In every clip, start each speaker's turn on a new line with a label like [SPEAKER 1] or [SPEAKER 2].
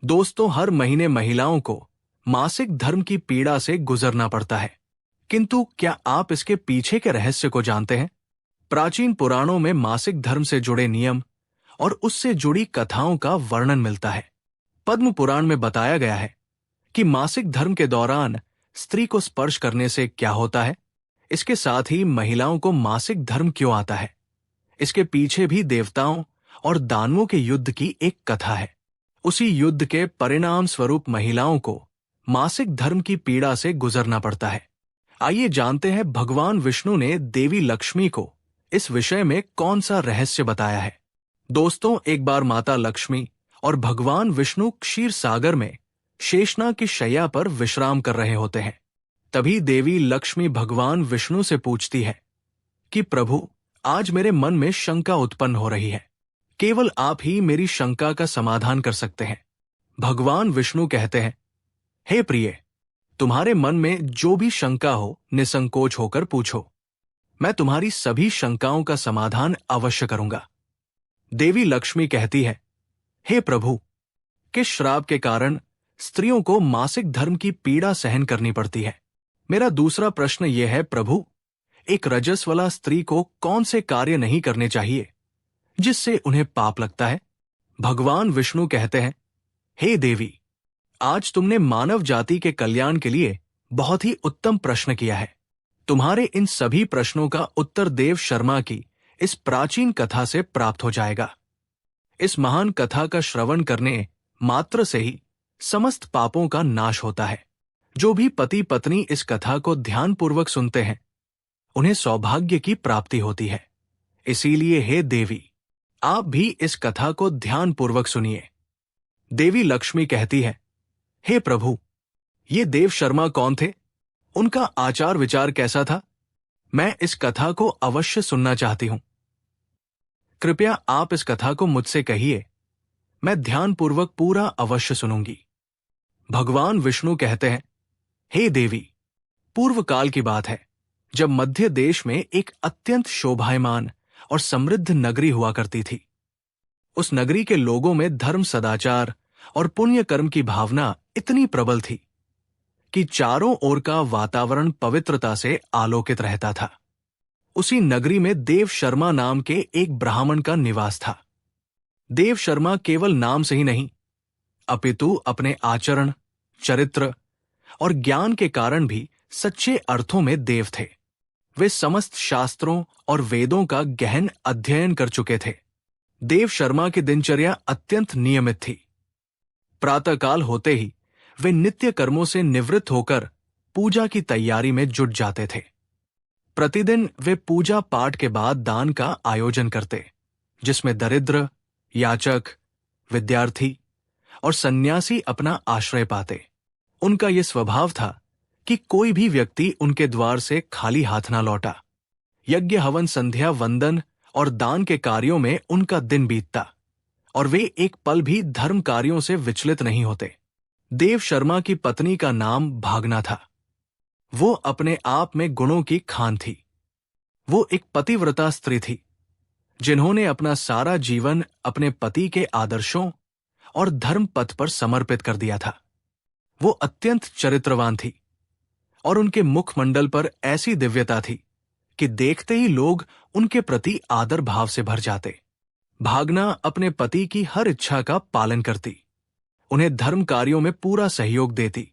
[SPEAKER 1] दोस्तों, हर महीने महिलाओं को मासिक धर्म की पीड़ा से गुजरना पड़ता है। किंतु क्या आप इसके पीछे के रहस्य को जानते हैं? प्राचीन पुराणों में मासिक धर्म से जुड़े नियम और उससे जुड़ी कथाओं का वर्णन मिलता है। पद्म पुराण में बताया गया है कि मासिक धर्म के दौरान स्त्री को स्पर्श करने से क्या होता है। इसके साथ ही महिलाओं को मासिक धर्म क्यों आता है, इसके पीछे भी देवताओं और दानवों के युद्ध की एक कथा है। उसी युद्ध के परिणाम स्वरूप महिलाओं को मासिक धर्म की पीड़ा से गुजरना पड़ता है। आइए जानते हैं भगवान विष्णु ने देवी लक्ष्मी को इस विषय में कौन सा रहस्य बताया है। दोस्तों, एक बार माता लक्ष्मी और भगवान विष्णु क्षीर सागर में शेषनाग की शैया पर विश्राम कर रहे होते हैं। तभी देवी लक्ष्मी भगवान विष्णु से पूछती है कि प्रभु, आज मेरे मन में शंका उत्पन्न हो रही है। केवल आप ही मेरी शंका का समाधान कर सकते हैं। भगवान विष्णु कहते हैं, हे प्रिय, तुम्हारे मन में जो भी शंका हो निसंकोच होकर पूछो। मैं तुम्हारी सभी शंकाओं का समाधान अवश्य करूंगा। देवी लक्ष्मी कहती है, हे प्रभु, किस श्राप के कारण स्त्रियों को मासिक धर्म की पीड़ा सहन करनी पड़ती है? मेरा दूसरा प्रश्न यह है प्रभु, एक रजस्वला स्त्री को कौन से कार्य नहीं करने चाहिए जिससे उन्हें पाप लगता है? भगवान विष्णु कहते हैं, हे देवी, आज तुमने मानव जाति के कल्याण के लिए बहुत ही उत्तम प्रश्न किया है। तुम्हारे इन सभी प्रश्नों का उत्तर देव शर्मा की इस प्राचीन कथा से प्राप्त हो जाएगा। इस महान कथा का श्रवण करने मात्र से ही समस्त पापों का नाश होता है। जो भी पति पत्नी इस कथा को ध्यानपूर्वक सुनते हैं, उन्हें सौभाग्य की प्राप्ति होती है। इसीलिए हे देवी, आप भी इस कथा को ध्यानपूर्वक सुनिए। देवी लक्ष्मी कहती है, हे प्रभु, ये देव शर्मा कौन थे? उनका आचार विचार कैसा था? मैं इस कथा को अवश्य सुनना चाहती हूं। कृपया आप इस कथा को मुझसे कहिए, मैं ध्यानपूर्वक पूरा अवश्य सुनूंगी। भगवान विष्णु कहते हैं, हे देवी, पूर्व काल की बात है जब मध्य देश में एक अत्यंत शोभायमान और समृद्ध नगरी हुआ करती थी। उस नगरी के लोगों में धर्म, सदाचार और पुण्य कर्म की भावना इतनी प्रबल थी कि चारों ओर का वातावरण पवित्रता से आलोकित रहता था। उसी नगरी में देव शर्मा नाम के एक ब्राह्मण का निवास था। देव शर्मा केवल नाम से ही नहीं, अपितु अपने आचरण, चरित्र और ज्ञान के कारण भी सच्चे अर्थों में देव थे। वे समस्त शास्त्रों और वेदों का गहन अध्ययन कर चुके थे। देव शर्मा की दिनचर्या अत्यंत नियमित थी। प्रातःकाल होते ही वे नित्य कर्मों से निवृत्त होकर पूजा की तैयारी में जुट जाते थे। प्रतिदिन वे पूजा पाठ के बाद दान का आयोजन करते, जिसमें दरिद्र, याचक, विद्यार्थी और सन्यासी अपना आश्रय पाते। उनका यह स्वभाव था कि कोई भी व्यक्ति उनके द्वार से खाली हाथ ना लौटा। यज्ञ, हवन, संध्या, वंदन और दान के कार्यों में उनका दिन बीतता और वे एक पल भी धर्म कार्यों से विचलित नहीं होते। देव शर्मा की पत्नी का नाम भागना था। वो अपने आप में गुणों की खान थी। वो एक पतिव्रता स्त्री थी जिन्होंने अपना सारा जीवन अपने पति के आदर्शों और धर्म पथ पर समर्पित कर दिया था। वो अत्यंत चरित्रवान थी और उनके मुखमंडल पर ऐसी दिव्यता थी कि देखते ही लोग उनके प्रति आदर भाव से भर जाते। भागना अपने पति की हर इच्छा का पालन करती, उन्हें धर्म कार्यों में पूरा सहयोग देती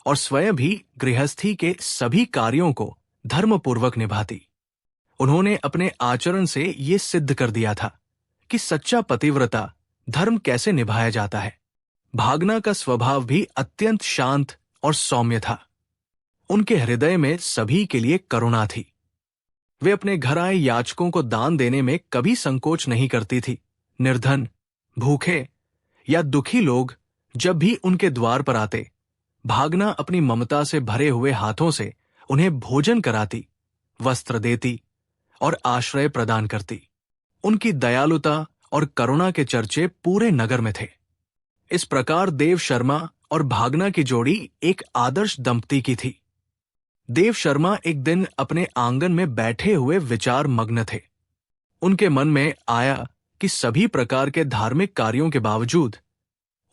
[SPEAKER 1] और स्वयं भी गृहस्थी के सभी कार्यों को धर्मपूर्वक निभाती। उन्होंने अपने आचरण से ये सिद्ध कर दिया था कि सच्चा पतिव्रता धर्म कैसे निभाया जाता है। भागना का स्वभाव भी अत्यंत शांत और सौम्य था। उनके हृदय में सभी के लिए करुणा थी। वे अपने घर आए याचकों को दान देने में कभी संकोच नहीं करती थी। निर्धन, भूखे या दुखी लोग जब भी उनके द्वार पर आते, भागना अपनी ममता से भरे हुए हाथों से उन्हें भोजन कराती, वस्त्र देती और आश्रय प्रदान करती। उनकी दयालुता और करुणा के चर्चे पूरे नगर में थे। इस प्रकार देव शर्मा और भागना की जोड़ी एक आदर्श दंपति की थी। देव शर्मा एक दिन अपने आंगन में बैठे हुए विचार मग्न थे। उनके मन में आया कि सभी प्रकार के धार्मिक कार्यों के बावजूद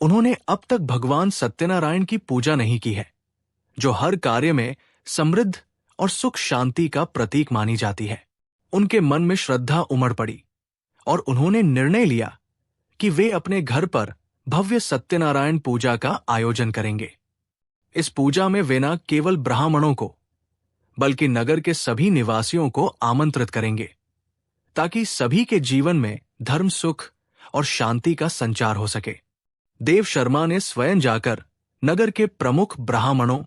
[SPEAKER 1] उन्होंने अब तक भगवान सत्यनारायण की पूजा नहीं की है, जो हर कार्य में समृद्ध और सुख शांति का प्रतीक मानी जाती है। उनके मन में श्रद्धा उमड़ पड़ी और उन्होंने निर्णय लिया कि वे अपने घर पर भव्य सत्यनारायण पूजा का आयोजन करेंगे। इस पूजा में वे न केवल ब्राह्मणों को बल्कि नगर के सभी निवासियों को आमंत्रित करेंगे, ताकि सभी के जीवन में धर्म, सुख और शांति का संचार हो सके। देव शर्मा ने स्वयं जाकर नगर के प्रमुख ब्राह्मणों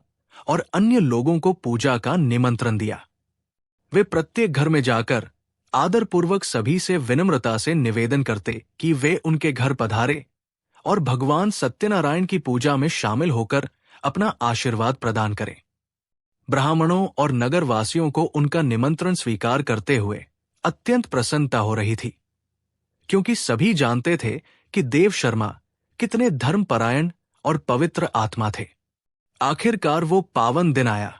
[SPEAKER 1] और अन्य लोगों को पूजा का निमंत्रण दिया। वे प्रत्येक घर में जाकर आदरपूर्वक सभी से विनम्रता से निवेदन करते कि वे उनके घर पधारे और भगवान सत्यनारायण की पूजा में शामिल होकर अपना आशीर्वाद प्रदान करें। ब्राह्मणों और नगरवासियों को उनका निमंत्रण स्वीकार करते हुए अत्यंत प्रसन्नता हो रही थी, क्योंकि सभी जानते थे कि देव शर्मा कितने धर्मपरायण और पवित्र आत्मा थे। आखिरकार वो पावन दिन आया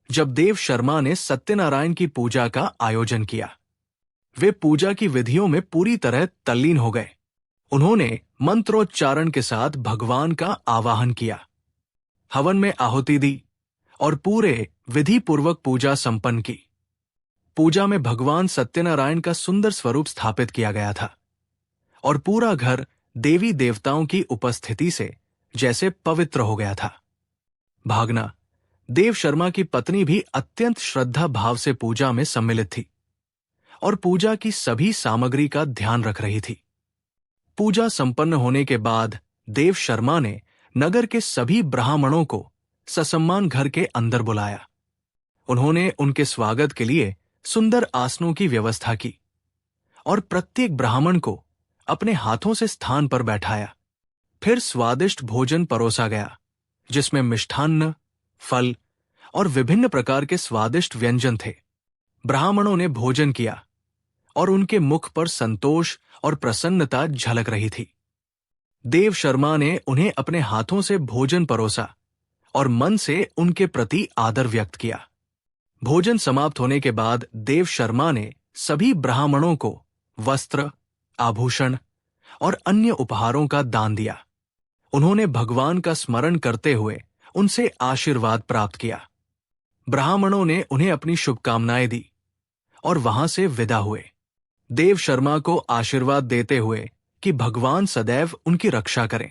[SPEAKER 1] जब देव शर्मा ने सत्यनारायण की पूजा का आयोजन किया। वे पूजा की विधियों में पूरी तरह तल्लीन हो गए। उन्होंने मंत्रोच्चारण के साथ भगवान का आवाहन किया, हवन में आहुति दी और पूरे विधि पूर्वक पूजा संपन्न की। पूजा में भगवान सत्यनारायण का सुंदर स्वरूप स्थापित किया गया था और पूरा घर देवी देवताओं की उपस्थिति से जैसे पवित्र हो गया था। भागना, देव शर्मा की पत्नी, भी अत्यंत श्रद्धा भाव से पूजा में सम्मिलित थी और पूजा की सभी सामग्री का ध्यान रख रही थी। पूजा संपन्न होने के बाद देव शर्मा ने नगर के सभी ब्राह्मणों को ससम्मान घर के अंदर बुलाया। उन्होंने उनके स्वागत के लिए सुंदर आसनों की व्यवस्था की और प्रत्येक ब्राह्मण को अपने हाथों से स्थान पर बैठाया। फिर स्वादिष्ट भोजन परोसा गया, जिसमें मिष्ठान्न, फल और विभिन्न प्रकार के स्वादिष्ट व्यंजन थे। ब्राह्मणों ने भोजन किया और उनके मुख पर संतोष और प्रसन्नता झलक रही थी। देव शर्मा ने उन्हें अपने हाथों से भोजन परोसा और मन से उनके प्रति आदर व्यक्त किया। भोजन समाप्त होने के बाद देव शर्मा ने सभी ब्राह्मणों को वस्त्र, आभूषण और अन्य उपहारों का दान दिया। उन्होंने भगवान का स्मरण करते हुए उनसे आशीर्वाद प्राप्त किया। ब्राह्मणों ने उन्हें अपनी शुभकामनाएं दी और वहां से विदा हुए, देव शर्मा को आशीर्वाद देते हुए कि भगवान सदैव उनकी रक्षा करें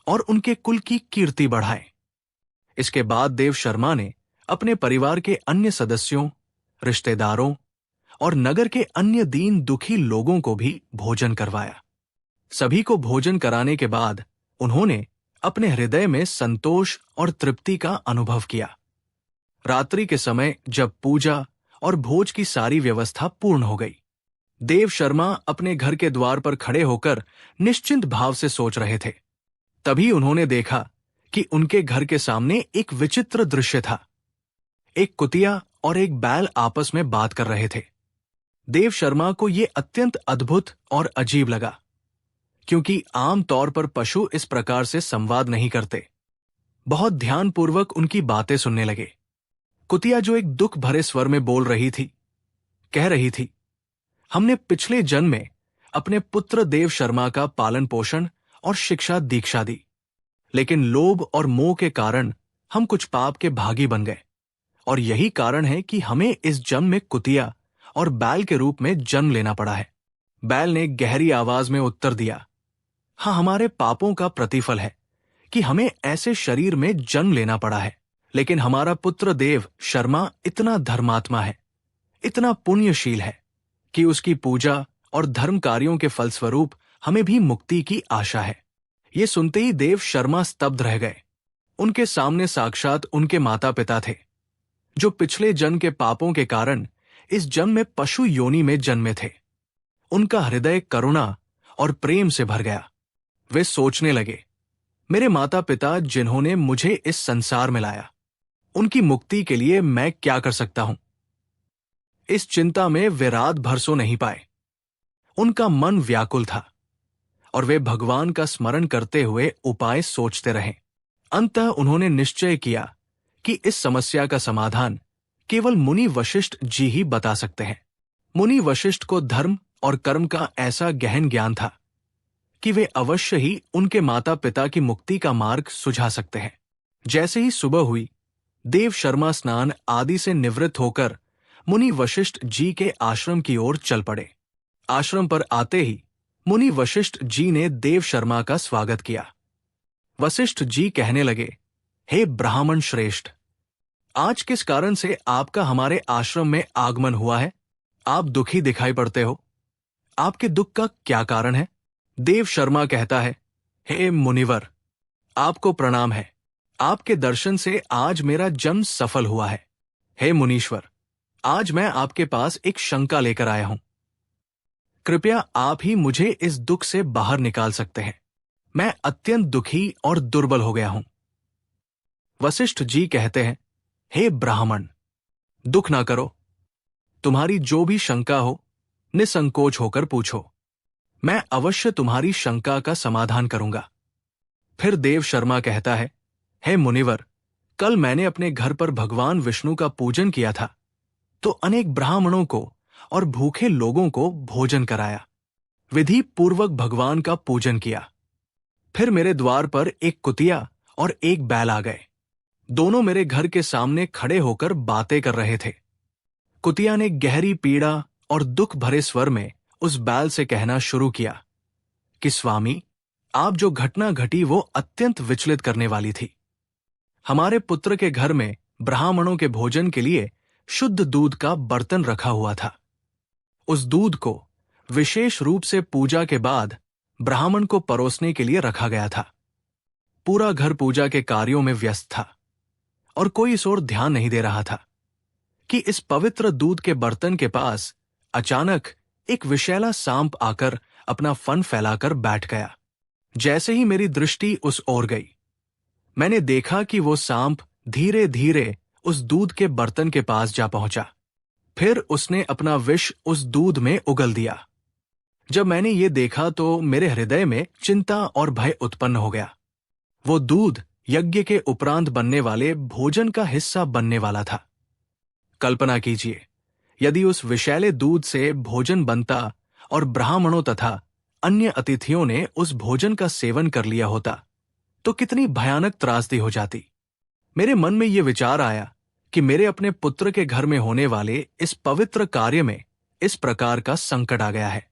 [SPEAKER 1] और उनके कुल की कीर्ति बढ़ाएं। इसके बाद देव शर्मा ने अपने परिवार के अन्य सदस्यों, रिश्तेदारों और नगर के अन्य दीन दुखी लोगों को भी भोजन करवाया। सभी को भोजन कराने के बाद उन्होंने अपने हृदय में संतोष और तृप्ति का अनुभव किया। रात्रि के समय जब पूजा और भोज की सारी व्यवस्था पूर्ण हो गई, देव शर्मा अपने घर के द्वार पर खड़े होकर निश्चिंत भाव से सोच रहे थे। तभी उन्होंने देखा कि उनके घर के सामने एक विचित्र दृश्य था। एक कुतिया और एक बैल आपस में बात कर रहे थे। देव शर्मा को यह अत्यंत अद्भुत और अजीब लगा, क्योंकि आम तौर पर पशु इस प्रकार से संवाद नहीं करते। बहुत ध्यानपूर्वक उनकी बातें सुनने लगे। कुतिया, जो एक दुख भरे स्वर में बोल रही थी, कह रही थी, हमने पिछले जन्म में अपने पुत्र देव शर्मा का पालन पोषण और शिक्षा दीक्षा दी, लेकिन लोभ और मोह के कारण हम कुछ पाप के भागी बन गए और यही कारण है कि हमें इस जन्म में कुतिया और बैल के रूप में जन्म लेना पड़ा है। बैल ने गहरी आवाज में उत्तर दिया, हाँ, हमारे पापों का प्रतिफल है कि हमें ऐसे शरीर में जन्म लेना पड़ा है, लेकिन हमारा पुत्र देव शर्मा इतना धर्मात्मा है, इतना पुण्यशील है कि उसकी पूजा और धर्म कार्यों के फलस्वरूप हमें भी मुक्ति की आशा है। ये सुनते ही देव शर्मा स्तब्ध रह गए। उनके सामने साक्षात उनके माता पिता थे, जो पिछले जन्म के पापों के कारण इस जन्म में पशु योनि में जन्मे थे। उनका हृदय करुणा और प्रेम से भर गया। वे सोचने लगे, मेरे माता पिता जिन्होंने मुझे इस संसार में लाया, उनकी मुक्ति के लिए मैं क्या कर सकता हूं। इस चिंता में वे रात भर सो नहीं पाए। उनका मन व्याकुल था और वे भगवान का स्मरण करते हुए उपाय सोचते रहे। अंततः उन्होंने निश्चय किया कि इस समस्या का समाधान केवल मुनि वशिष्ठ जी ही बता सकते हैं। मुनि वशिष्ठ को धर्म और कर्म का ऐसा गहन ज्ञान था कि वे अवश्य ही उनके माता पिता की मुक्ति का मार्ग सुझा सकते हैं। जैसे ही सुबह हुई, देव शर्मा स्नान आदि से निवृत्त होकर मुनि वशिष्ठ जी के आश्रम की ओर चल पड़े। आश्रम पर आते ही मुनि वशिष्ठ जी ने देव शर्मा का स्वागत किया। वशिष्ठ जी कहने लगे, हे ब्राह्मण श्रेष्ठ, आज किस कारण से आपका हमारे आश्रम में आगमन हुआ है? आप दुखी दिखाई पड़ते हो। आपके दुख का क्या कारण है? देव शर्मा कहता है, हे मुनिवर, आपको प्रणाम है। आपके दर्शन से आज मेरा जन्म सफल हुआ है। हे मुनीश्वर, आज मैं आपके पास एक शंका लेकर आया हूं। कृपया आप ही मुझे इस दुख से बाहर निकाल सकते हैं। मैं अत्यंत दुखी और दुर्बल हो गया हूं। वशिष्ठ जी कहते हैं, हे ब्राह्मण, दुख ना करो। तुम्हारी जो भी शंका हो, निसंकोच होकर पूछो। मैं अवश्य तुम्हारी शंका का समाधान करूंगा। फिर देव शर्मा कहता है, हे मुनिवर, कल मैंने अपने घर पर भगवान विष्णु का पूजन किया था, तो अनेक ब्राह्मणों को और भूखे लोगों को भोजन कराया। विधि पूर्वक भगवान का पूजन किया। फिर मेरे द्वार पर एक कुतिया और एक बैल आ गए। दोनों मेरे घर के सामने खड़े होकर बातें कर रहे थे। कुतिया ने गहरी पीड़ा और दुख भरे स्वर में उस बैल से कहना शुरू किया कि स्वामी, आप जो घटना घटी वो अत्यंत विचलित करने वाली थी। हमारे पुत्र के घर में ब्राह्मणों के भोजन के लिए शुद्ध दूध का बर्तन रखा हुआ था। उस दूध को विशेष रूप से पूजा के बाद ब्राह्मण को परोसने के लिए रखा गया था। पूरा घर पूजा के कार्यों में व्यस्त था और कोई इस ओर ध्यान नहीं दे रहा था कि इस पवित्र दूध के बर्तन के पास अचानक एक विषैला सांप आकर अपना फन फैलाकर बैठ गया। जैसे ही मेरी दृष्टि उस ओर गई, मैंने देखा कि वो सांप धीरे धीरे उस दूध के बर्तन के पास जा पहुंचा। फिर उसने अपना विष उस दूध में उगल दिया। जब मैंने ये देखा तो मेरे हृदय में चिंता और भय उत्पन्न हो गया। वो दूध यज्ञ के उपरांत बनने वाले भोजन का हिस्सा बनने वाला था। कल्पना कीजिए, यदि उस विषैले दूध से भोजन बनता और ब्राह्मणों तथा अन्य अतिथियों ने उस भोजन का सेवन कर लिया होता तो कितनी भयानक त्रासदी हो जाती। मेरे मन में यह विचार आया कि मेरे अपने पुत्र के घर में होने वाले इस पवित्र कार्य में इस प्रकार का संकट आ गया है,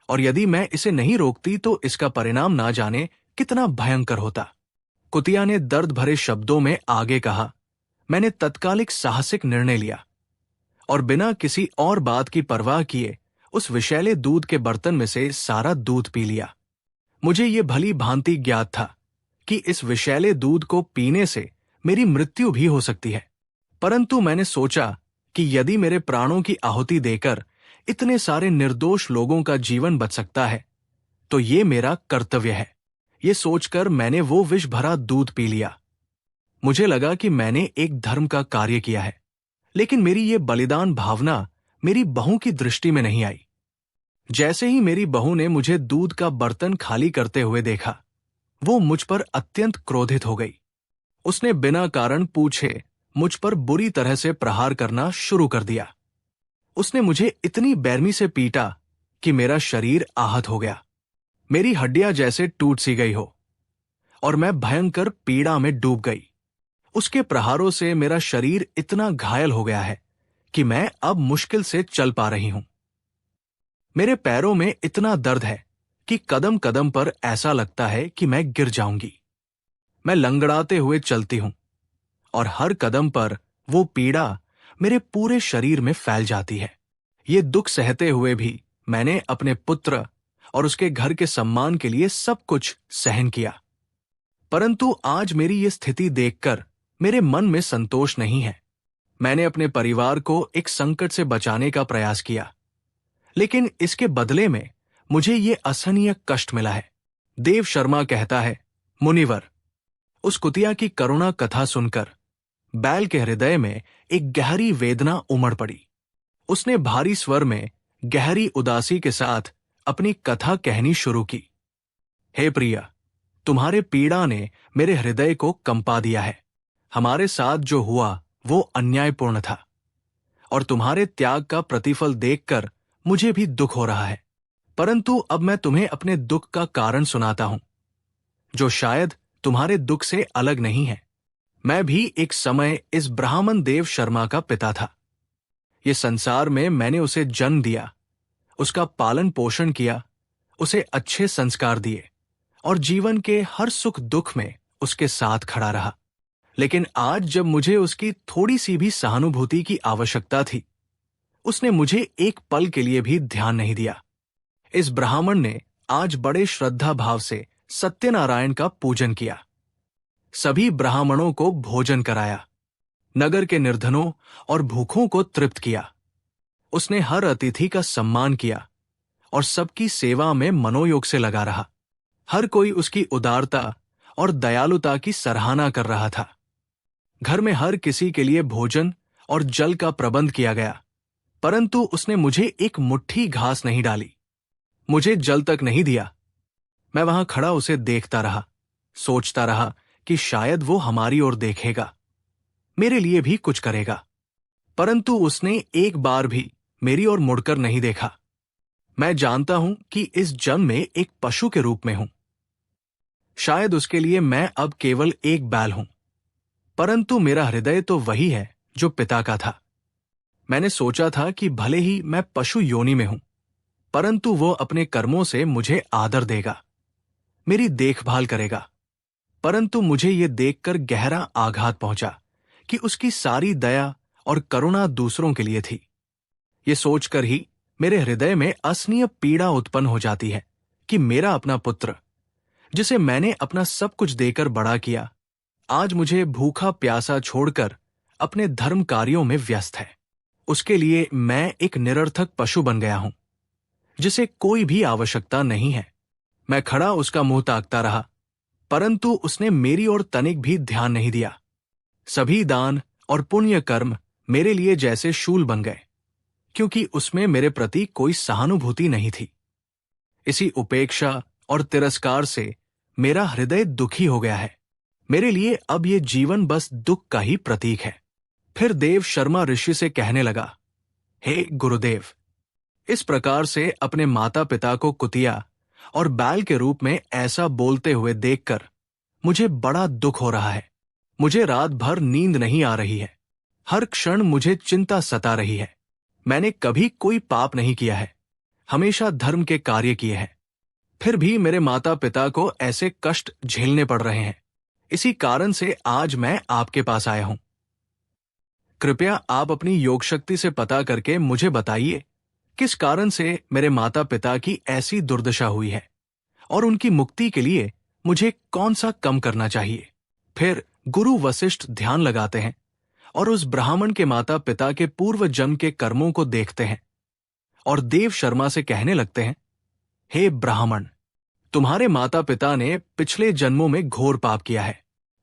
[SPEAKER 1] और यदि मैं इसे नहीं रोकती तो इसका परिणाम ना जाने कितना भयंकर होता। कुतिया ने दर्द भरे शब्दों में आगे कहा, मैंने तत्कालिक साहसिक निर्णय लिया और बिना किसी और बात की परवाह किए उस विषैले दूध के बर्तन में से सारा दूध पी लिया। मुझे ये भली भांति ज्ञात था कि इस विषैले दूध को पीने से मेरी मृत्यु भी हो सकती है, परंतु मैंने सोचा कि यदि मेरे प्राणों की आहुति देकर इतने सारे निर्दोष लोगों का जीवन बच सकता है तो ये मेरा कर्तव्य है। ये सोचकर मैंने वो विष भरा दूध पी लिया। मुझे लगा कि मैंने एक धर्म का कार्य किया है, लेकिन मेरी ये बलिदान भावना मेरी बहू की दृष्टि में नहीं आई। जैसे ही मेरी बहू ने मुझे दूध का बर्तन खाली करते हुए देखा, वो मुझ पर अत्यंत क्रोधित हो गई। उसने बिना कारण पूछे मुझ पर बुरी तरह से प्रहार करना शुरू कर दिया। उसने मुझे इतनी बेरमी से पीटा कि मेरा शरीर आहत हो गया। मेरी हड्डियां जैसे टूट सी गई हो और मैं भयंकर पीड़ा में डूब गई। उसके प्रहारों से मेरा शरीर इतना घायल हो गया है कि मैं अब मुश्किल से चल पा रही हूं। मेरे पैरों में इतना दर्द है कि कदम कदम पर ऐसा लगता है कि मैं गिर जाऊंगी। मैं लंगड़ाते हुए चलती हूं और हर कदम पर वो पीड़ा मेरे पूरे शरीर में फैल जाती है। ये दुख सहते हुए भी मैंने अपने पुत्र और उसके घर के सम्मान के लिए सब कुछ सहन किया, परंतु आज मेरी ये स्थिति देखकर मेरे मन में संतोष नहीं है। मैंने अपने परिवार को एक संकट से बचाने का प्रयास किया, लेकिन इसके बदले में मुझे ये असहनीय कष्ट मिला है। देव शर्मा कहता है, मुनिवर, उस कुतिया की करुणा कथा सुनकर बैल के हृदय में एक गहरी वेदना उमड़ पड़ी। उसने भारी स्वर में गहरी उदासी के साथ अपनी कथा कहनी शुरू की। हे प्रिया, तुम्हारे पीड़ा ने मेरे हृदय को कंपा दिया है। हमारे साथ जो हुआ वो अन्यायपूर्ण था और तुम्हारे त्याग का प्रतिफल देखकर मुझे भी दुख हो रहा है। परंतु अब मैं तुम्हें अपने दुख का कारण सुनाता हूं, जो शायद तुम्हारे दुख से अलग नहीं है। मैं भी एक समय इस ब्राह्मण देव शर्मा का पिता था। ये संसार में मैंने उसे जन्म दिया, उसका पालन पोषण किया, उसे अच्छे संस्कार दिए और जीवन के हर सुख दुख में उसके साथ खड़ा रहा। लेकिन आज जब मुझे उसकी थोड़ी सी भी सहानुभूति की आवश्यकता थी, उसने मुझे एक पल के लिए भी ध्यान नहीं दिया। इस ब्राह्मण ने आज बड़े श्रद्धा भाव से सत्यनारायण का पूजन किया, सभी ब्राह्मणों को भोजन कराया, नगर के निर्धनों और भूखों को तृप्त किया। उसने हर अतिथि का सम्मान किया और सबकी सेवा में मनोयोग से लगा रहा। हर कोई उसकी उदारता और दयालुता की सराहना कर रहा था। घर में हर किसी के लिए भोजन और जल का प्रबंध किया गया, परंतु उसने मुझे एक मुट्ठी घास नहीं डाली, मुझे जल तक नहीं दिया। मैं वहां खड़ा उसे देखता रहा, सोचता रहा कि शायद वो हमारी ओर देखेगा, मेरे लिए भी कुछ करेगा, परंतु उसने एक बार भी मेरी ओर मुड़कर नहीं देखा। मैं जानता हूं कि इस जन्म में एक पशु के रूप में हूं। शायद उसके लिए मैं अब केवल एक बैल हूं, परंतु मेरा हृदय तो वही है जो पिता का था। मैंने सोचा था कि भले ही मैं पशु योनि में हूं, परंतु वो अपने कर्मों से मुझे आदर देगा, मेरी देखभाल करेगा। परंतु मुझे ये देखकर गहरा आघात पहुंचा कि उसकी सारी दया और करुणा दूसरों के लिए थी। ये सोचकर ही मेरे हृदय में असनीय पीड़ा उत्पन्न हो जाती है कि मेरा अपना पुत्र, जिसे मैंने अपना सब कुछ देकर बड़ा किया, आज मुझे भूखा प्यासा छोड़कर अपने धर्म कार्यों में व्यस्त है। उसके लिए मैं एक निरर्थक पशु बन गया हूं, जिसे कोई भी आवश्यकता नहीं है। मैं खड़ा उसका मुंह ताकता रहा, परंतु उसने मेरी ओर तनिक भी ध्यान नहीं दिया। सभी दान और पुण्य कर्म मेरे लिए जैसे शूल बन गए, क्योंकि उसमें मेरे प्रति कोई सहानुभूति नहीं थी। इसी उपेक्षा और तिरस्कार से मेरा हृदय दुखी हो गया है। मेरे लिए अब ये जीवन बस दुख का ही प्रतीक है। फिर देव शर्मा ऋषि से कहने लगा, हे गुरुदेव, इस प्रकार से अपने माता पिता को कुतिया और बैल के रूप में ऐसा बोलते हुए देखकर मुझे बड़ा दुख हो रहा है। मुझे रात भर नींद नहीं आ रही है, हर क्षण मुझे चिंता सता रही है। मैंने कभी कोई पाप नहीं किया है, हमेशा धर्म के कार्य किए हैं, फिर भी मेरे माता पिता को ऐसे कष्ट झेलने पड़ रहे हैं। इसी कारण से आज मैं आपके पास आया हूं। कृपया आप अपनी योग शक्ति से पता करके मुझे बताइए, किस कारण से मेरे माता पिता की ऐसी दुर्दशा हुई है और उनकी मुक्ति के लिए मुझे कौन सा कम करना चाहिए। फिर गुरु वशिष्ठ ध्यान लगाते हैं और उस ब्राह्मण के माता पिता के पूर्व जन्म के कर्मों को देखते हैं और देव शर्मा से कहने लगते हैं, हे ब्राह्मण, तुम्हारे माता पिता ने पिछले जन्मों में घोर पाप किया है।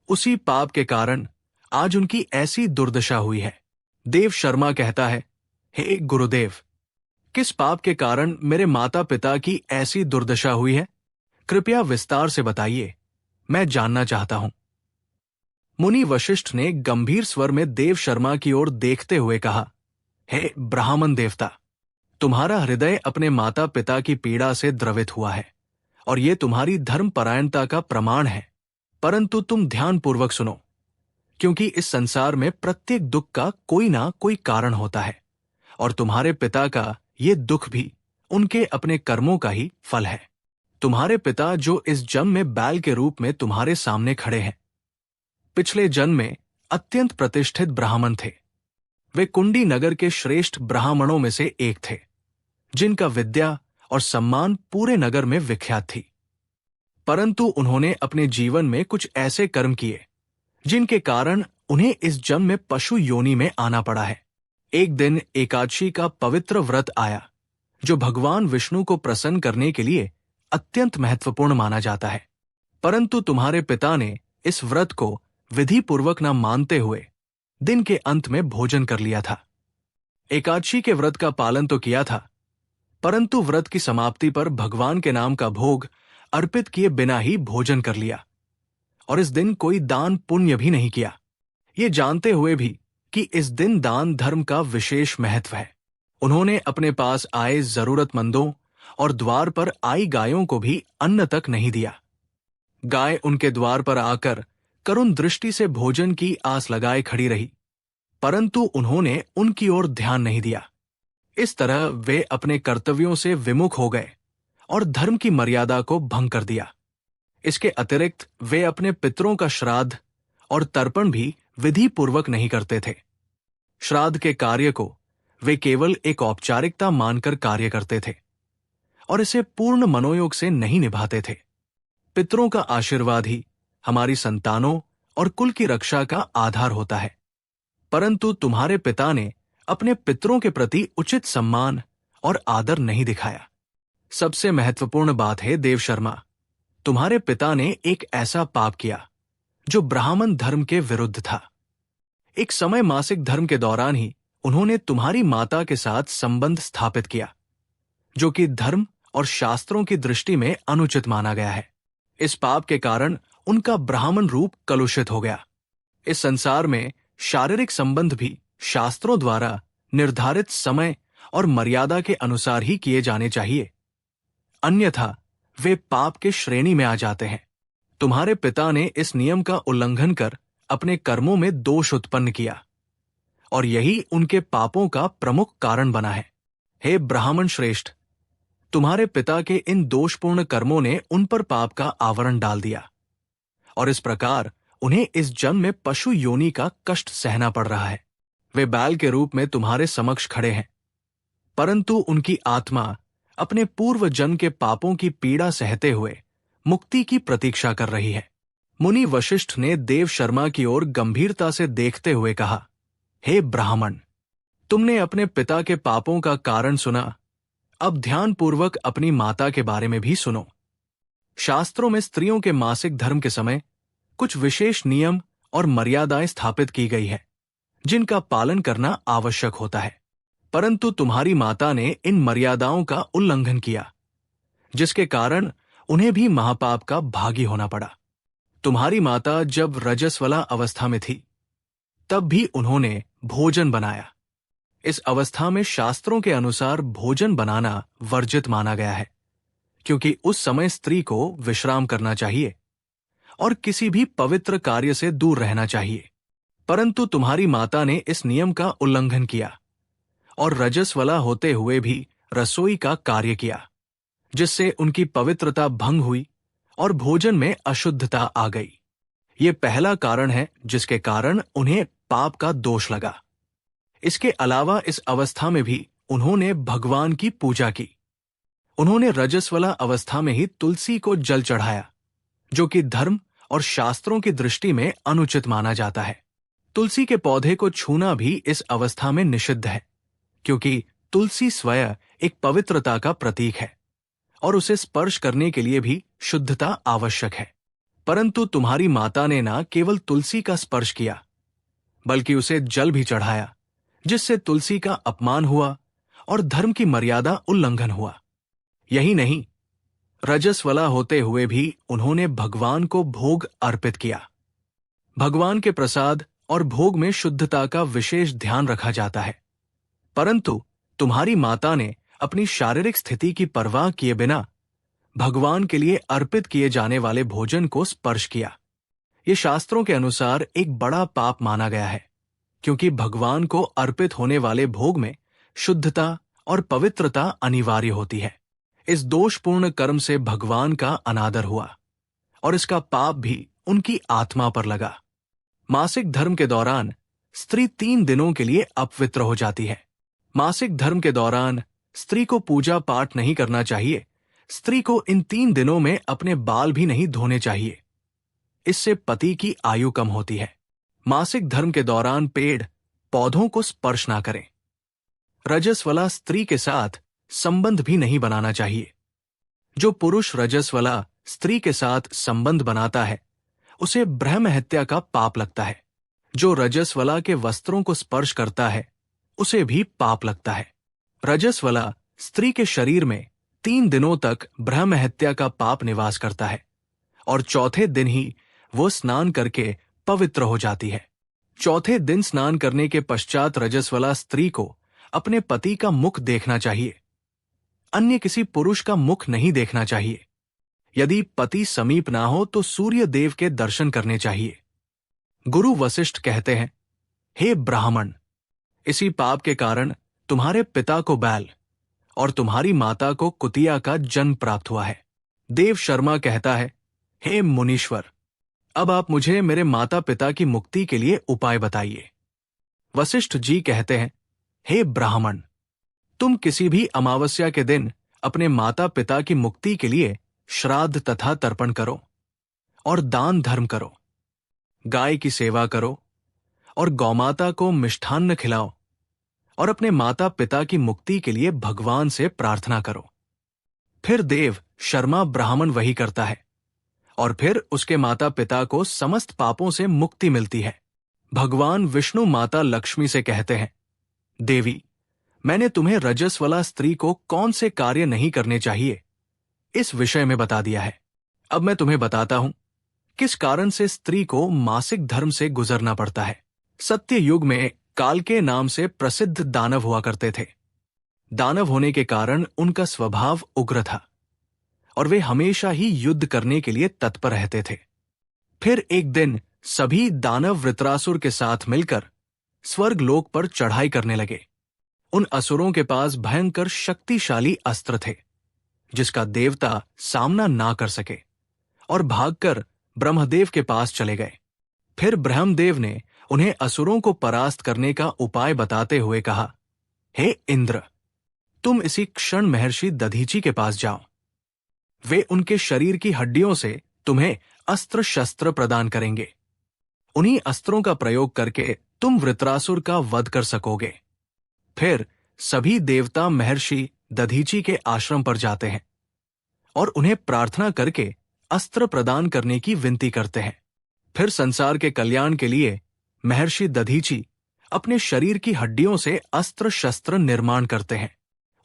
[SPEAKER 1] उसी पाप के कारण आज उनकी ऐसी दुर्दशा हुई है। देव शर्मा कहता है, हे गुरुदेव, किस पाप के कारण मेरे माता पिता की ऐसी दुर्दशा हुई है? कृपया विस्तार से बताइए, मैं जानना चाहता हूं। मुनि वशिष्ठ ने गंभीर स्वर में देव शर्मा की ओर देखते हुए कहा, हे ब्राह्मण देवता, तुम्हारा हृदय अपने माता पिता की पीड़ा से द्रवित हुआ है और ये तुम्हारी धर्मपरायणता का प्रमाण है। परंतु तुम ध्यानपूर्वक सुनो, क्योंकि इस संसार में प्रत्येक दुख का कोई ना कोई कारण होता है और तुम्हारे पिता का ये दुख भी उनके अपने कर्मों का ही फल है। तुम्हारे पिता जो इस जन्म में बैल के रूप में तुम्हारे सामने खड़े हैं, पिछले जन्म में अत्यंत प्रतिष्ठित ब्राह्मण थे। वे कुंडी नगर के श्रेष्ठ ब्राह्मणों में से एक थे, जिनका विद्या और सम्मान पूरे नगर में विख्यात थी। परंतु उन्होंने अपने जीवन में कुछ ऐसे कर्म किए जिनके कारण उन्हें इस जन्म में पशु योनि में आना पड़ा है। एक दिन एकादशी का पवित्र व्रत आया, जो भगवान विष्णु को प्रसन्न करने के लिए अत्यंत महत्वपूर्ण माना जाता है। परंतु तुम्हारे पिता ने इस व्रत को विधि पूर्वक न मानते हुए दिन के अंत में भोजन कर लिया था। एकादशी के व्रत का पालन तो किया था, परंतु व्रत की समाप्ति पर भगवान के नाम का भोग अर्पित किए बिना ही भोजन कर लिया और इस दिन कोई दान पुण्य भी नहीं किया, ये जानते हुए भी कि इस दिन दान धर्म का विशेष महत्व है। उन्होंने अपने पास आए जरूरतमंदों और द्वार पर आई गायों को भी अन्न तक नहीं दिया। गाय उनके द्वार पर आकर करुण दृष्टि से भोजन की आस लगाए खड़ी रही, परंतु उन्होंने उनकी ओर ध्यान नहीं दिया। इस तरह वे अपने कर्तव्यों से विमुख हो गए और धर्म की मर्यादा को भंग कर दिया। इसके अतिरिक्त वे अपने पितरों का श्राद्ध और तर्पण भी विधि पूर्वक नहीं करते थे। श्राद्ध के कार्य को वे केवल एक औपचारिकता मानकर कार्य करते थे और इसे पूर्ण मनोयोग से नहीं निभाते थे। पितरों का आशीर्वाद ही हमारी संतानों और कुल की रक्षा का आधार होता है, परंतु तुम्हारे पिता ने अपने पितरों के प्रति उचित सम्मान और आदर नहीं दिखाया। सबसे महत्वपूर्ण बात है देव शर्मा, तुम्हारे पिता ने एक ऐसा पाप किया जो ब्राह्मण धर्म के विरुद्ध था। एक समय मासिक धर्म के दौरान ही उन्होंने तुम्हारी माता के साथ संबंध स्थापित किया, जो कि धर्म और शास्त्रों की दृष्टि में अनुचित माना गया है। इस पाप के कारण उनका ब्राह्मण रूप कलुषित हो गया। इस संसार में शारीरिक संबंध भी शास्त्रों द्वारा निर्धारित समय और मर्यादा के अनुसार ही किए जाने चाहिए, अन्यथा वे पाप के श्रेणी में आ जाते हैं। तुम्हारे पिता ने इस नियम का उल्लंघन कर अपने कर्मों में दोष उत्पन्न किया और यही उनके पापों का प्रमुख कारण बना है। हे ब्राह्मण श्रेष्ठ, तुम्हारे पिता के इन दोषपूर्ण कर्मों ने उन पर पाप का आवरण डाल दिया और इस प्रकार उन्हें इस जन्म में पशु योनि का कष्ट सहना पड़ रहा है। वे बैल के रूप में तुम्हारे समक्ष खड़े हैं, परंतु उनकी आत्मा अपने पूर्व जन्म के पापों की पीड़ा सहते हुए मुक्ति की प्रतीक्षा कर रही है। मुनि वशिष्ठ ने देव शर्मा की ओर गंभीरता से देखते हुए कहा, हे ब्राह्मण, तुमने अपने पिता के पापों का कारण सुना, अब ध्यानपूर्वक अपनी माता के बारे में भी सुनो। शास्त्रों में स्त्रियों के मासिक धर्म के समय कुछ विशेष नियम और मर्यादाएं स्थापित की गई है, जिनका पालन करना आवश्यक होता है, परंतु तुम्हारी माता ने इन मर्यादाओं का उल्लंघन किया, जिसके कारण उन्हें भी महापाप का भागी होना पड़ा। तुम्हारी माता जब रजस्वला अवस्था में थी, तब भी उन्होंने भोजन बनाया। इस अवस्था में शास्त्रों के अनुसार भोजन बनाना वर्जित माना गया है, क्योंकि उस समय स्त्री को विश्राम करना चाहिए और किसी भी पवित्र कार्य से दूर रहना चाहिए। परंतु तुम्हारी माता ने इस नियम का उल्लंघन किया और रजस्वला होते हुए भी रसोई का कार्य किया, जिससे उनकी पवित्रता भंग हुई और भोजन में अशुद्धता आ गई। ये पहला कारण है जिसके कारण उन्हें पाप का दोष लगा। इसके अलावा इस अवस्था में भी उन्होंने भगवान की पूजा की। उन्होंने रजस्वला अवस्था में ही तुलसी को जल चढ़ाया, जो कि धर्म और शास्त्रों की दृष्टि में अनुचित माना जाता है। तुलसी के पौधे को छूना भी इस अवस्था में निषिद्ध है, क्योंकि तुलसी स्वयं एक पवित्रता का प्रतीक है और उसे स्पर्श करने के लिए भी शुद्धता आवश्यक है। परंतु तुम्हारी माता ने न केवल तुलसी का स्पर्श किया, बल्कि उसे जल भी चढ़ाया, जिससे तुलसी का अपमान हुआ और धर्म की मर्यादा उल्लंघन हुआ। यही नहीं, रजस्वला होते हुए भी उन्होंने भगवान को भोग अर्पित किया। भगवान के प्रसाद और भोग में शुद्धता का विशेष ध्यान रखा जाता है, परंतु तुम्हारी माता ने अपनी शारीरिक स्थिति की परवाह किए बिना भगवान के लिए अर्पित किए जाने वाले भोजन को स्पर्श किया। ये शास्त्रों के अनुसार एक बड़ा पाप माना गया है, क्योंकि भगवान को अर्पित होने वाले भोग में शुद्धता और पवित्रता अनिवार्य होती है। इस दोषपूर्ण कर्म से भगवान का अनादर हुआ और इसका पाप भी उनकी आत्मा पर लगा। मासिक धर्म के दौरान स्त्री 3 दिनों के लिए अपवित्र हो जाती है। मासिक धर्म के दौरान स्त्री को पूजा पाठ नहीं करना चाहिए। स्त्री को इन 3 दिनों में अपने बाल भी नहीं धोने चाहिए, इससे पति की आयु कम होती है। मासिक धर्म के दौरान पेड़ पौधों को स्पर्श ना करें। रजस्वला स्त्री के साथ संबंध भी नहीं बनाना चाहिए। जो पुरुष रजस्वला स्त्री के साथ संबंध बनाता है, उसे ब्रह्म हत्या का पाप लगता है। जो रजस्वला के वस्त्रों को स्पर्श करता है, उसे भी पाप लगता है। रजस्वला स्त्री के शरीर में 3 दिनों तक ब्रह्म हत्या का पाप निवास करता है और चौथे दिन ही वो स्नान करके पवित्र हो जाती है। चौथे दिन स्नान करने के पश्चात रजस्वला स्त्री को अपने पति का मुख देखना चाहिए। अन्य किसी पुरुष का मुख नहीं देखना चाहिए। यदि पति समीप ना हो तो सूर्य देव के दर्शन करने चाहिए। गुरु वशिष्ठ कहते हैं, हे ब्राह्मण, इसी पाप के कारण तुम्हारे पिता को बैल और तुम्हारी माता को कुतिया का जन्म प्राप्त हुआ है। देव शर्मा कहता है, हे मुनीश्वर, अब आप मुझे मेरे माता पिता की मुक्ति के लिए उपाय बताइए। वशिष्ठ जी कहते हैं, हे ब्राह्मण, तुम किसी भी अमावस्या के दिन अपने माता पिता की मुक्ति के लिए श्राद्ध तथा तर्पण करो और दान धर्म करो, गाय की सेवा करो और गौमाता को मिष्ठान्न खिलाओ और अपने माता पिता की मुक्ति के लिए भगवान से प्रार्थना करो। फिर देव शर्मा ब्राह्मण वही करता है और फिर उसके माता पिता को समस्त पापों से मुक्ति मिलती है। भगवान विष्णु माता लक्ष्मी से कहते हैं, देवी, मैंने तुम्हें रजस्वला स्त्री को कौन से कार्य नहीं करने चाहिए इस विषय में बता दिया है। अब मैं तुम्हें बताता हूं किस कारण से स्त्री को मासिक धर्म से गुजरना पड़ता है। सत्य युग में कालके नाम से प्रसिद्ध दानव हुआ करते थे। दानव होने के कारण उनका स्वभाव उग्र था और वे हमेशा ही युद्ध करने के लिए तत्पर रहते थे। फिर एक दिन सभी दानव वृत्रासुर के साथ मिलकर स्वर्ग लोक पर चढ़ाई करने लगे। उन असुरों के पास भयंकर शक्तिशाली अस्त्र थे जिसका देवता सामना ना कर सके और भागकर ब्रह्मदेव के पास चले गए। फिर ब्रह्मदेव ने उन्हें असुरों को परास्त करने का उपाय बताते हुए कहा, हे इंद्र, तुम इसी क्षण महर्षि दधीची के पास जाओ। वे उनके शरीर की हड्डियों से तुम्हें अस्त्र शस्त्र प्रदान करेंगे। उन्हीं अस्त्रों का प्रयोग करके तुम वृत्रासुर का वध कर सकोगे। फिर सभी देवता महर्षि दधीची के आश्रम पर जाते हैं और उन्हें प्रार्थना करके अस्त्र प्रदान करने की विनती करते हैं। फिर संसार के कल्याण के लिए महर्षि दधीची अपने शरीर की हड्डियों से अस्त्र शस्त्र निर्माण करते हैं।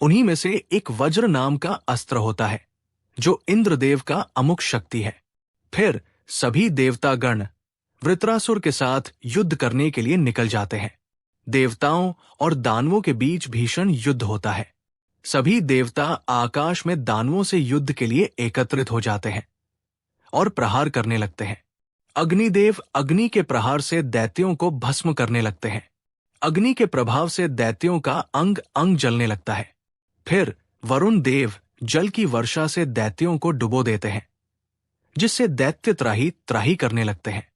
[SPEAKER 1] उन्हीं में से एक वज्र नाम का अस्त्र होता है जो इंद्रदेव का अमुक शक्ति है। फिर सभी देवतागण वृत्रासुर के साथ युद्ध करने के लिए निकल जाते हैं। देवताओं और दानवों के बीच भीषण युद्ध होता है। सभी देवता आकाश में दानवों से युद्ध के लिए एकत्रित हो जाते हैं और प्रहार करने लगते हैं। अग्निदेव अग्नि के प्रहार से दैत्यों को भस्म करने लगते हैं। अग्नि के प्रभाव से दैत्यों का अंग अंग जलने लगता है। फिर वरुण देव जल की वर्षा से दैत्यों को डुबो देते हैं जिससे दैत्य त्राही त्राही करने लगते हैं।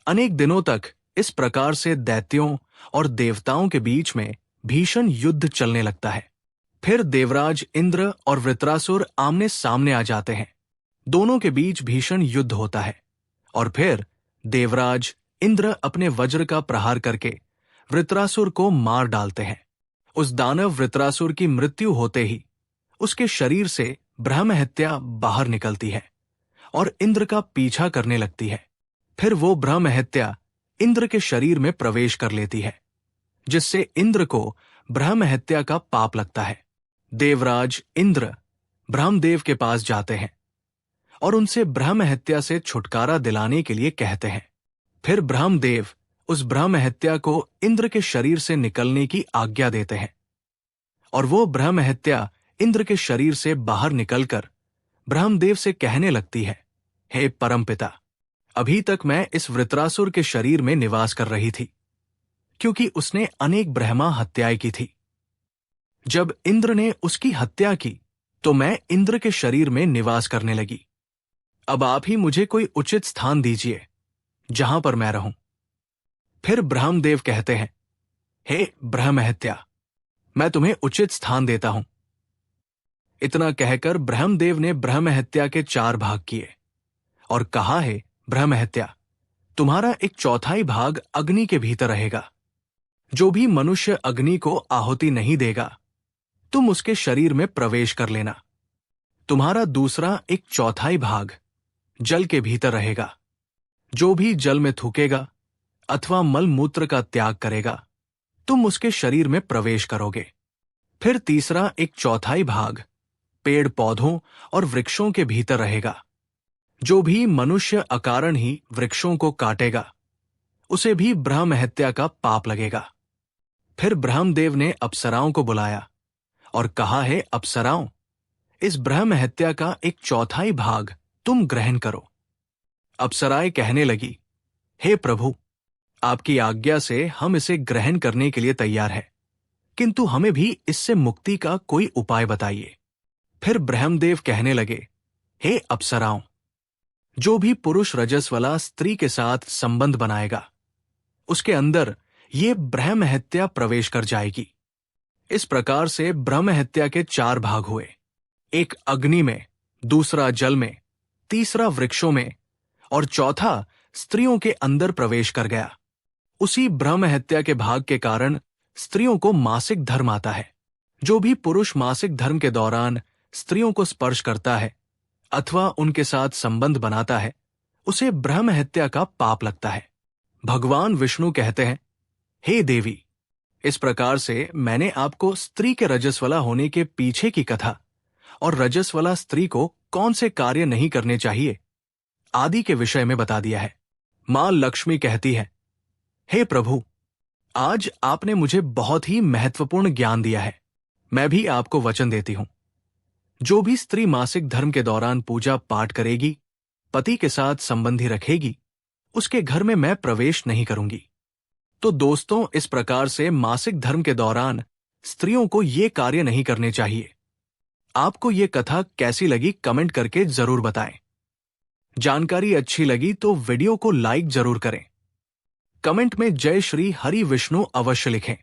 [SPEAKER 1] अनेक दिनों तक इस प्रकार से दैत्यों और देवताओं के बीच में भीषण युद्ध चलने लगता है। फिर देवराज इंद्र और वृत्रासुर आमने सामने आ जाते हैं। दोनों के बीच भीषण युद्ध होता है और फिर देवराज इंद्र अपने वज्र का प्रहार करके वृत्रासुर को मार डालते हैं। उस दानव वृत्रासुर की मृत्यु होते ही उसके शरीर से ब्रह्म हत्या बाहर निकलती है और इंद्र का पीछा करने लगती है। फिर वो ब्रह्म हत्या इंद्र के शरीर में प्रवेश कर लेती है जिससे इंद्र को ब्रह्म हत्या का पाप लगता है। देवराज इंद्र ब्रह्मदेव के पास जाते हैं और उनसे ब्रह्म हत्या से छुटकारा दिलाने के लिए कहते हैं। फिर ब्रह्मदेव उस ब्रह्म हत्या को इंद्र के शरीर से निकलने की आज्ञा देते हैं और वो ब्रह्म हत्या इंद्र के शरीर से बाहर निकलकर ब्रह्मदेव से कहने लगती है, हे परमपिता, अभी तक मैं इस वृत्रासुर के शरीर में निवास कर रही थी क्योंकि उसने अनेक ब्रह्मा हत्याएं की थी। जब इंद्र ने उसकी हत्या की तो मैं इंद्र के शरीर में निवास करने लगी। अब आप ही मुझे कोई उचित स्थान दीजिए जहां पर मैं रहूं। फिर ब्रह्मदेव कहते हैं, हे ब्रह्म हत्या, मैं तुम्हें उचित स्थान देता हूं। इतना कहकर ब्रह्मदेव ने ब्रह्म हत्या के 4 भाग किए और कहा है, ब्रह्म हत्या, तुम्हारा एक चौथाई भाग अग्नि के भीतर रहेगा। जो भी मनुष्य अग्नि को आहुति नहीं देगा तुम उसके शरीर में प्रवेश कर लेना। तुम्हारा दूसरा एक चौथाई भाग जल के भीतर रहेगा। जो भी जल में थूकेगा अथवा मल मूत्र का त्याग करेगा तुम उसके शरीर में प्रवेश करोगे। फिर तीसरा एक चौथाई भाग पेड़ पौधों और वृक्षों के भीतर रहेगा। जो भी मनुष्य अकारण ही वृक्षों को काटेगा उसे भी ब्रह्म हत्या का पाप लगेगा। फिर ब्रह्मदेव ने अप्सराओं को बुलाया और कहा है, अप्सराओं, इस ब्रह्म हत्या का 1/4 भाग तुम ग्रहण करो। अप्सराएं कहने लगी, हे प्रभु, आपकी आज्ञा से हम इसे ग्रहण करने के लिए तैयार हैं, किंतु हमें भी इससे मुक्ति का कोई उपाय बताइए। फिर ब्रह्मदेव कहने लगे, हे अप्सराओं, जो भी पुरुष रजस वाला स्त्री के साथ संबंध बनाएगा, उसके अंदर ये ब्रह्म हत्या प्रवेश कर जाएगी। इस प्रकार से ब्रह्म हत्या के 4 भाग हुए, एक अग्नि में, दूसरा जल में, तीसरा वृक्षों में और चौथा स्त्रियों के अंदर प्रवेश कर गया। उसी ब्रह्म हत्या के भाग के कारण स्त्रियों को मासिक धर्म आता है। जो भी पुरुष मासिक धर्म के दौरान स्त्रियों को स्पर्श करता है अथवा उनके साथ संबंध बनाता है, उसे ब्रह्म हत्या का पाप लगता है। भगवान विष्णु कहते हैं, हे देवी, इस प्रकार से मैंने आपको स्त्री के रजस्वला होने के पीछे की कथा और रजस्वला स्त्री को कौन से कार्य नहीं करने चाहिए आदि के विषय में बता दिया है। मां लक्ष्मी कहती है, हे प्रभु, आज आपने मुझे बहुत ही महत्वपूर्ण ज्ञान दिया है। मैं भी आपको वचन देती हूं, जो भी स्त्री मासिक धर्म के दौरान पूजा पाठ करेगी, पति के साथ संबंधी रखेगी, उसके घर में मैं प्रवेश नहीं करूंगी। तो दोस्तों, इस प्रकार से मासिक धर्म के दौरान स्त्रियों को ये कार्य नहीं करने चाहिए। आपको ये कथा कैसी लगी कमेंट करके जरूर बताएं। जानकारी अच्छी लगी तो वीडियो को लाइक जरूर करें। कमेंट में जय श्री हरि विष्णु अवश्य लिखें।